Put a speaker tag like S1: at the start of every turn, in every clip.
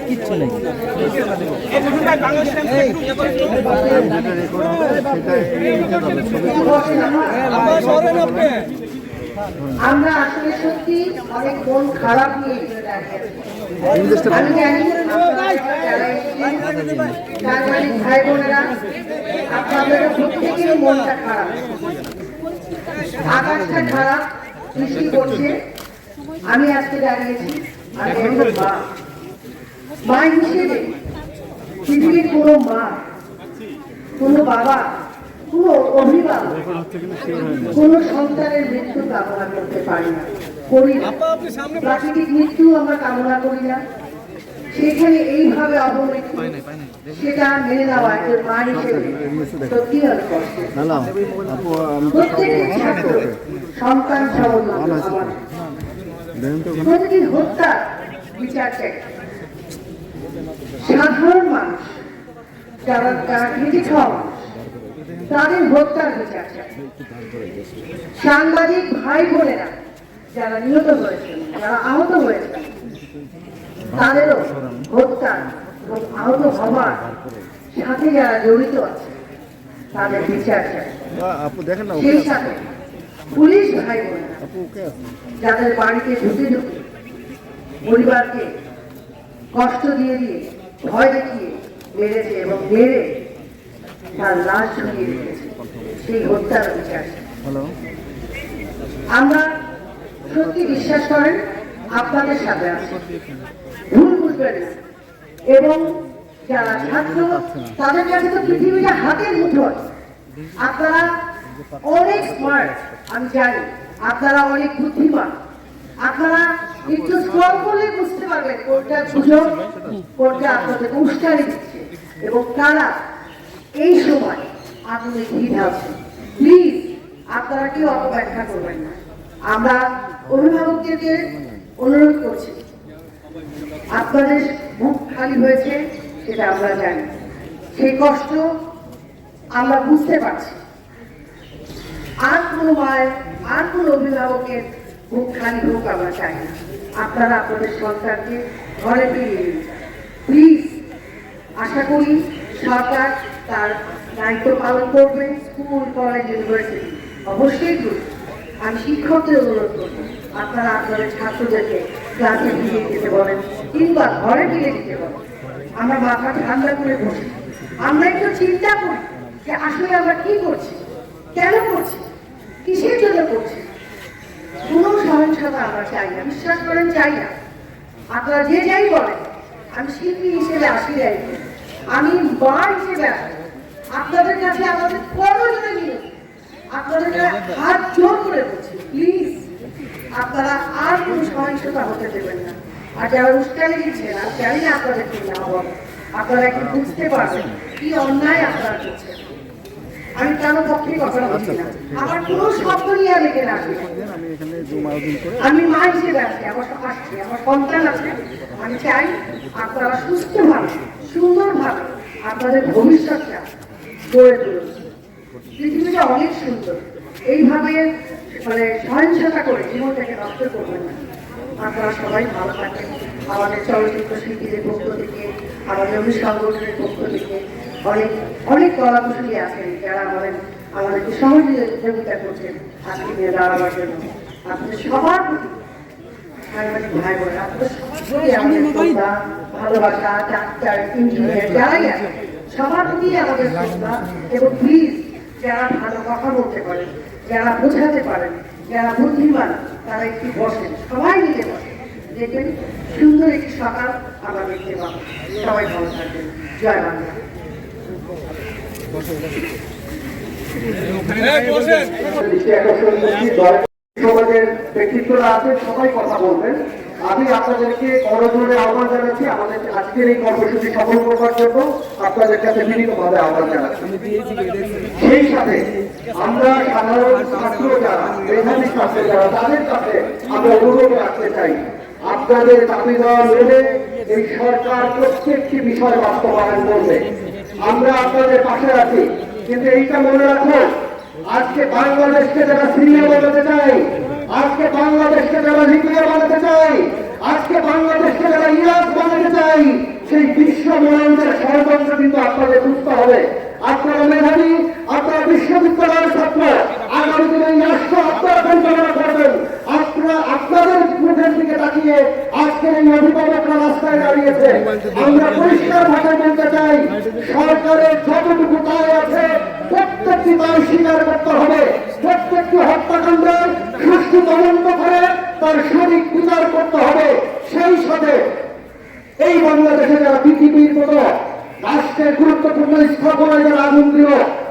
S1: কিচ্ছু নেই।
S2: আমরা আসলে সত্যি অনেক মন খারাপ নিয়ে আমি জানি ভাই বোনেরা আপনাদের প্রত্যেকের মনটা খারাপ, আকাশটা খারাপ, বৃষ্টি পড়ছে। আমি আজকে দাঁড়িয়েছি আমি একজন মা, মা হিসেবে পৃথিবীর কোনো মা, কোনো বাবা, কোনো অভিভাবক কোন সন্তানের মৃত্যু কামনা করতে পারি না, করি না। প্রাকৃতিক মৃত্যু আমরা কামনা করি না, সেখানে এইভাবে অবমৃত্যু সেটা মেনে নেওয়া একজন মা হিসেবে সত্যি অনেক কষ্ট। প্রত্যেকের ছাত্র সন্তান প্রতিদিন হত্যা বিচার চাই। সাধারণ মানুষ যারা খেটে খাওয়া তাদের হত্যার বিচার চাই। সাংবাদিক ভাই বোনেরা যারা নিহত হয়েছেন, যারা আহত হয়েছেন, তাদেরও হত্যা এবং আহত হওয়ার সাথে যারা জড়িত আছে তাদের বিচার চাই। সেই সাথে পুলিশ ভাই বোনেরা যাদের বাড়িতে ঢুকে ঢুকে পরিবারকে কষ্ট দিয়ে দিয়ে ভয় দেখিয়ে মেরেছে এবং মেরে তার লাশ ঝুলিয়ে রেখেছে, সেই হত্যার বিচার। আমরা সত্যি বিশ্বাস করেন আপনাদের সাথে আছে, ভুল বুঝবেন না। এবং যারা ছাত্র তাদের কাছে তো পৃথিবীটা হাতের মুঠোয়। আপনারা অনেক স্মার্ট, আমি জানি আপনারা অনেক বুদ্ধিমান। আপনারা একটু স্ক্রল করলে বুঝতে পারবেন কোনটা গুজব, কোনটা আপনাদের উস্কানি দিচ্ছে এবং কারা এই সময় আপনাদের ভিড় আছে। প্লিজ আপনারা কেউ অপব্যাখ্যা করবেন না। আমরা অভিভাবকদেরকে অনুরোধ করছি, আপনাদের মুখ খালি হয়েছে সেটা আমরা জানি, সেই কষ্ট আমরা বুঝতে পারছি। আর কোনো মায়ের, আর কোনো অভিভাবকের মুখ খালি হোক আমরা চাই না। আপনারা আপনাদের সন্তানকে ঘরে ফিরিয়ে দিন প্লিজ। আশা করি সরকার তার দায়িত্ব পালন করবে। স্কুল, কলেজ, ইউনিভার্সিটি অবশ্যই করবে। আমি শিক্ষকদের অনুরোধ করবো আপনারা আপনাদের ছাত্রদেরকে ক্লাসে ফিরিয়ে দিতে বলেন কিংবা ঘরে ফিরে দিতে বলেন। আমরা মাথা ঠান্ডা করে বসি, আমরা একটু চিন্তা করি যে আসলে আমরা কি করছি, কেন করছি, কিসের জন্য করছি। কোনো সহিংসতা আমরা চাই না, বিশ্বাস করেন চাই না। আপনারা যে যাই বলেন, আমি শিল্পী হিসেবে আসি যাই, আমি মা হিসেবে আসি আপনাদের কাছে, আমাদের করজোড়ে নিয়ে আপনাদের হাত জোর করে বলছি প্লিজ আপনারা আর কোনো সহিংসতা হতে দেবেন না। আর যারা উস্কানি দিচ্ছেন, আমি জানি না আপনাদের কি না হবে, আপনারা একটু বুঝতে পারবেন কি অন্যায় আপনারা করছেন। আমি কারো পক্ষে কথা বলছি না, আমার কোনো শব্দ নিয়ে আমি এখানে আসি। আমি মা হিসেবে আসছি, আমার সন্তান আছে। আমি চাই আপনারা সুস্থভাবে, সুন্দরভাবে আপনাদের ভবিষ্যৎটা গড়ে তুলুন। পৃথিবীটা অনেক সুন্দর, এইভাবে মানে সহিংসতা করে জীবনটাকে নষ্ট করবেন না। আপনারা সবাই ভালো থাকেন। আমাদের চলচ্চিত্র শিল্পীদের পক্ষ থেকে, আমাদের সংগঠনের পক্ষ থেকে অনেক অনেক কলাকুশলী আছেন যারা আমাদেরকে সহযোগিতা করছেন আজকে নিয়ে দাঁড়াবার জন্য। আপনাদের সবার প্রতি সাংবাদিক ভাই বোন, আপনাদের আমাদের শ্রদ্ধা, ভালোবাসা, ডাক্তার, ইঞ্জিনিয়ার যারাই আছে সবার প্রতি আমাদের শ্রদ্ধা। এবং প্লিজ যারা ভালো কথা বলতে পারেন, যারা বোঝাতে পারেন, যারা বুদ্ধিমান, তারা একটু বসেন, সবাই মিলে বসেন, দেখবেন সুন্দর একটি সকাল আমরা দেখতে পাবো। সবাই ভালো থাকবেন। জয় বাংলা। সমাজের ব্যক্তিত্বরা আছে, সবাই কথা বলবেন। আমি আপনাদেরকে করজোড়ে আহ্বান জানাচ্ছি আমাদের আজকের এই কর্মসূচি সফল করবার জন্য আপনাদের কাছে বিনীতভাবে আহ্বান জানাচ্ছি। সেই সাথে আমরা সাধারণ ছাত্র যারা, মেধাবী ছাত্র যারা, তাদের কাছে আমরা অনুরোধ রাখতে চাই আপনাদের দাবি দেওয়া মেনে
S1: এই সরকার প্রত্যেকটি বিষয় বাস্তবায়ন করবে। আমরা আপনাদের পাশে আছি, কিন্তু এইটা মনে রাখুন, আজকে বাংলাদেশকে যারা সিরিয়া বানাতে চায়, আজকে বাংলাদেশকে যারা লিবিয়া বানাতে চায়, আজকে বাংলাদেশকে যারা ইরাক বানাতে চায়, সেই বিশ্ব মনন্দের ষড়যন্ত্র কিন্তু আপনাদের বুঝতে হবে। আপনারা মেধাবী, আপনারা বিশ্ববিদ্যালয়ের ছাত্র, আগামী দিনে এই রাষ্ট্র আপনারা পরিচালনা করবেন। আপনাদের মুখের দিকে তাকিয়ে আজকের এই অভিভাবকরা রাস্তায় দাঁড়িয়েছে। আমরা পরিষ্কার ভাষায় বলতে চাই, সরকারের যতটুকু দায় আছে প্রত্যেকটি দায় স্বীকার করতে হবে। প্রত্যেকটি হত্যাকাণ্ডের সুষ্ঠু তদন্ত করে তার সঠিক বিচার করতে হবে। সেই সাথে এই বাংলাদেশে যারা পৃথিবীর মতো রাষ্ট্রের গুরুত্বপূর্ণ স্থাপনায় যারা আগুন দিল,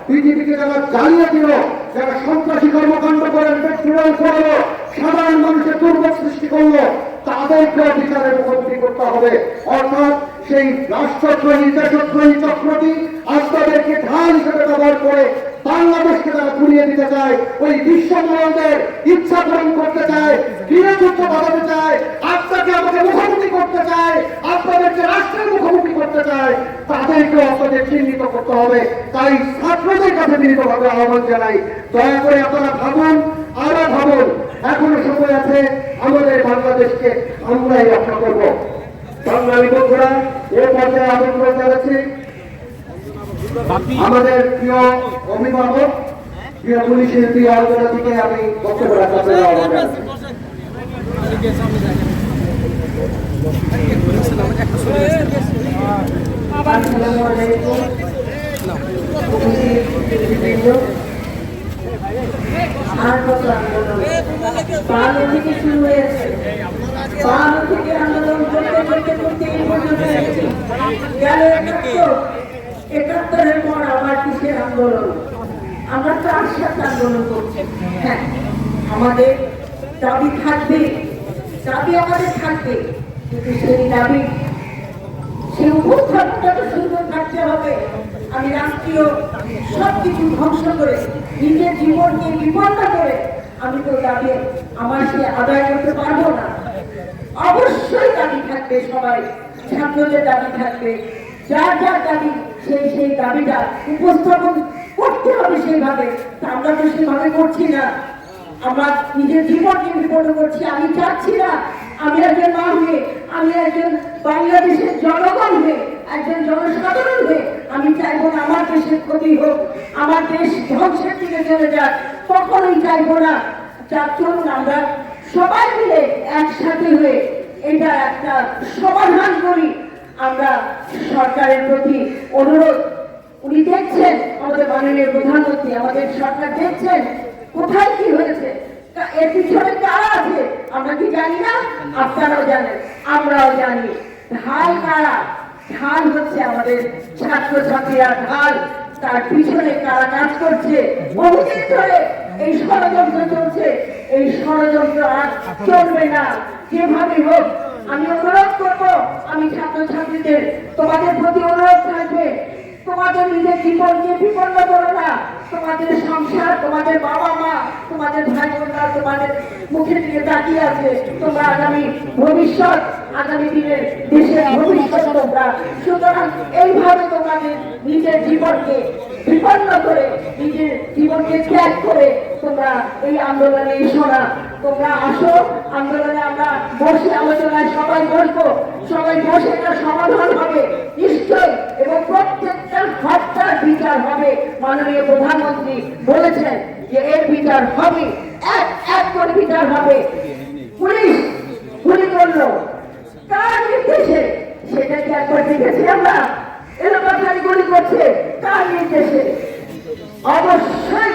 S1: পৃথিবীকে যারা জ্বালিয়ে দিল, যারা সন্ত্রাসী কর্মকাণ্ড করেন, পেট্রোল করলো, সাধারণ মানুষের দুর্ভোগ সৃষ্টি করলো, তাদেরকে বিচারের মুখোমুখি করতে হবে। অর্থাৎ সেই রাষ্ট্রদ্রোহী দেশদ্রোহী চক্রটি আস্তাদেরকে ঢাল হিসেবে ব্যবহার করে বাংলাদেশকে তারা ঘুরিয়ে দিতে চায়, ওই বিশ্বমন্ডলের ইচ্ছা পূরণ করতে চায়, গৃহযুদ্ধ বাঁধাতে চায়, আপনাকে আমাকে মুখোমুখি করতে চায়, আপনাদেরকে রাষ্ট্রের মুখোমুখি করতে চায়, তাদেরকে আপনাদের চিহ্নিত করতে হবে। তাই ছাত্রদের কাছে বিনীতভাবে আহ্বান জানাই, দয়া করে আপনারা ভাবুন, আরো ভাবুন, এখনো সময় আছে, আমাদের বাংলাদেশকে আমরাই রক্ষা করবো। বাঙালি বন্ধুরা, এ পর্যায়ে আমন্ত্রণ জানাচ্ছি আমাদের প্রিয় অভিভাবক, প্রিয় পুলিশ শিল্পী আলোচনাটিকে আমি বক্তব্য রাখতে আহ্বান জানাচ্ছি।
S2: শুরু হয়েছে, থেকে আন্দোলন করতে করতে করতে এই পর্যন্ত গেল 71-এর পর আবার কিসের আন্দোলন? আমরা তো আশাতে আন্দোলন করছি। হ্যাঁ, আমাদের দাবি থাকবে, দাবি আমাদের থাকবে, কিন্তু সেই দাবি, সেই উপস্থাপনটা তো সুন্দর থাকতে হবে। আমি রাষ্ট্রীয় সবকিছু ধ্বংস করে নিজের জীবনকে বিপন্ন করে আমি তো দাবি আমার সে আদায় করতে পারবো না। অবশ্যই দাবি থাকবে, সবাই ছাত্রদের দাবি থাকবে, যার যার দাবি সেই দাবিটা উপস্থাপন করতে হবে সেইভাবে। আমরা তো সেভাবে করছি না, আমরা নিজের জীবনকে বিপন্ন করছি। আমি চাচ্ছি না আমি একজন মা হয়ে, আমি একজন বাংলাদেশের জনগণ হয়ে, একজন জনসাধারণ হয়ে আমি চাইবো না আমার দেশের ক্ষতি হোক, আমার দেশ ধ্বংসের দিকে চলে যাক, কখনোই চাইবো না। চলুন আমরা সবাই মিলে একসাথে হয়ে এটা একটা সমাধান করি। আমরা সরকারের প্রতি অনুরোধ, উনি দেখছেন, আমাদের মাননীয় প্রধানমন্ত্রী, আমাদের সরকার দেখছেন কোথায় কি হয়েছে, এর পিছনে কারা আছে আমরা কি জানি না? আপনারাও জানেন, আমরাও জানি। ঢাল কারা? ঢাল হচ্ছে আমাদের ছাত্রছাত্রীরা, ঢাল। তার পিছনে কারা কাজ করছে? বহুদিন ধরে এই ষড়যন্ত্র চলছে, এই ষড়যন্ত্র আর চলবে না। যেভাবে হোক আমি অনুরোধ করবো, আমি ছাত্রছাত্রীদের তোমাদের প্রতি অনুরোধ থাকবে, তোমাদের নিজের জীবনকে বিপন্ন করো না। তোমাদের সংসার, তোমাদের বাবা মা, তোমাদের ভাই বোনরা তোমাদের মুখের দিকে তাকিয়ে আছে। তোমরা আগামী ভবিষ্যৎ, আগামী দিনের দেশের ভবিষ্যৎ তোমরা। সুতরাং এইভাবে তোমাদের নিজের জীবনকে বিপন্ন করে, নিজের জীবনকে ত্যাগ করে তোমরা এই আন্দোলনে এসো না। তোমরা আসো আন্দোলনে, আমরা বসে আলোচনায় সবাই বসবো, সবাই বসে একটা সমাধান হবে নিশ্চয়, এবং প্রত্যেকটা হত্যার বিচার হবে। মাননীয় প্রধানমন্ত্রী বলেছেন যে এর বিচার হবে, এক এক করে বিচার হবে। পুলিশ গুলি করলো, কার নির্দেশে? সেটা কি একবার দেখেছি আমরা? এলাকায় গুলি করছে, কার নির্দেশে? অবশ্যই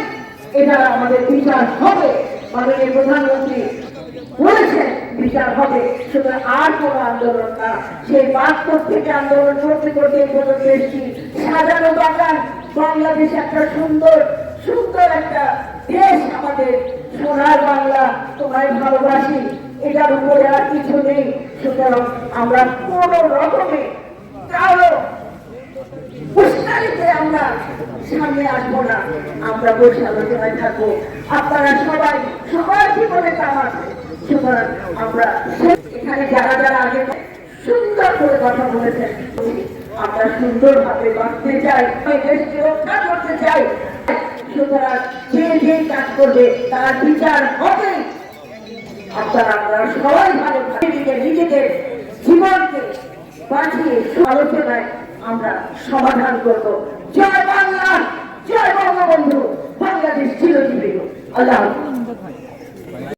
S2: এটা আমাদের বিচার হবে। মাননীয় প্রধানমন্ত্রী বলেছেন বিচার হবে। সুতরাং আর কোন আন্দোলন না, সেই ৭২ থেকে আন্দোলন করতে করতে পর্যন্ত এসেছি। সাজানো বাগান, বাংলাদেশ একটা সুন্দর সুন্দর একটা দেশ, আমাদের সোনার বাংলা, তোমায় ভালোবাসি, এটার উপরে আর কিছু নেই। সুতরাং আমরা কোন রকমে কারো উস্কানিতে আমরা সামনে আসবো না, আমরা বসে আলোচনায় থাকবো। আপনারা সবাই, সবার জীবনে কাম আছে। সুতরাং আমরা এখানে যারা যারা আগে সুন্দর করে কথা বলেছেন। আমরা সুন্দরভাবে বাঁচতে চাই, এই দেশকে রক্ষা করতে চাই। সুতরাং যে যে কাজ করবে তার বিচার হবে। আপনারা আমরা সবাই ভালো নিজেদের জীবনকে বাঁচিয়ে আলোচনায় আমরা সমাধান করব। জয় বাংলা, জয় বঙ্গবন্ধু, বাংলাদেশ চিরজীবী। আল্লাহ হাফেজ।